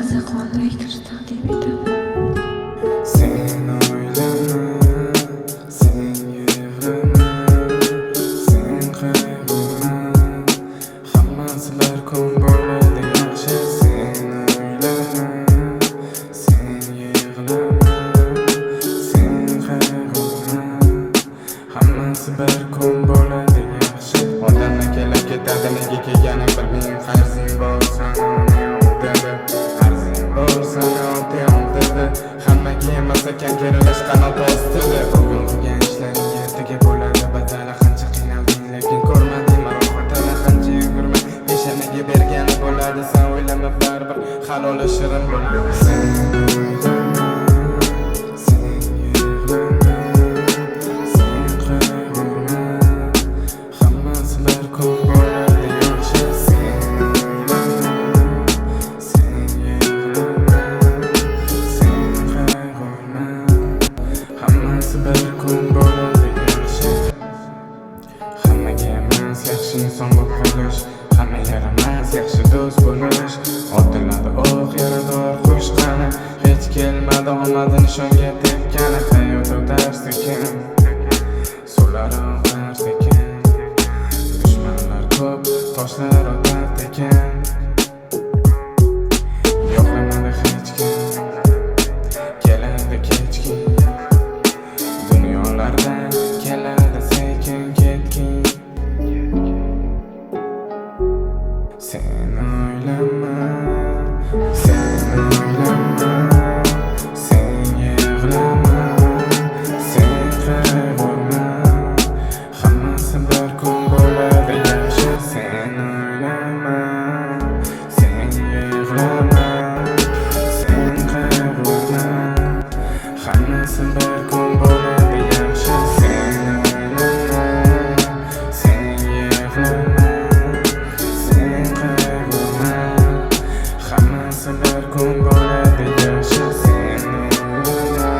hammasi qondirib kirish taqdim etaman. Sen o'ylama, sen yig'lama, sen qayg'urma, hammasilar kun bo'ladi yaxshi. Sen o'ylama, sen yig'lama, sen qayg'urma, hammasi bir kun bo'ladi yaxshi. Odamlar kelib ketadi, nega kelganim bilmayman. Qarzing bor sana dedi, qarzing bor sana dedi. Hammaga emas ekan kerilish qanot ostida. Bugun qilgan ishlaring ertaga bo'ladi badali. Qancha qiynalding lekin ko'rmading rohatini, qancha yugurma peshanaga bergani bo'ladi. Sen o'ylama baribir haloli shirin bo'ladi. Sen o'ylama, sen yig'lama, sen qayg'urma, hammasilar kun bo'ladi yaxshi. Sen o'ylama, sen yig'lama, sen qayg'urma, hammasi bir kun bo'ladi yaxshi. Hammaga emas yaxshi inson bo'lib qolish, hamma yaramas yaxshi do'st bo'lish. Otiladi o'q yarador qo'shqani, hech kelmadi omadi nishonga tekkani. Hayot o'tar sekin, suvlar oqar sekin, dushmanlar ko'p, toshlar otar tekin. Yo'qlamadi hech kim, keladi kechkin, dunyolardan keladi sekin ketkin. Sen o'ylama, sen o'ylama, sen yig'lama, sen qayg'urma, hammasi bir kun bo'ladi yaxshi. Sen o'ylama, sen yig'lama, sen qayg'urma, hammasi bir kun bo'ladi yaxshi. Sen o'ylama, sen yig'lama, sen qayg'urma, hammasi bir kun bo'ladi yaxshi. Sen o'ylama,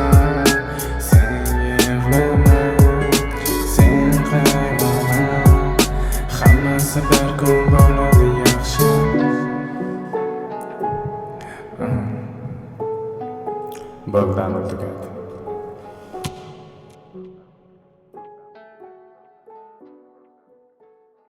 sen yig'lama, sen qayg'urma, hammasi bir kun bo'ladi yaxshi. Bo'ldi, amal tugadi.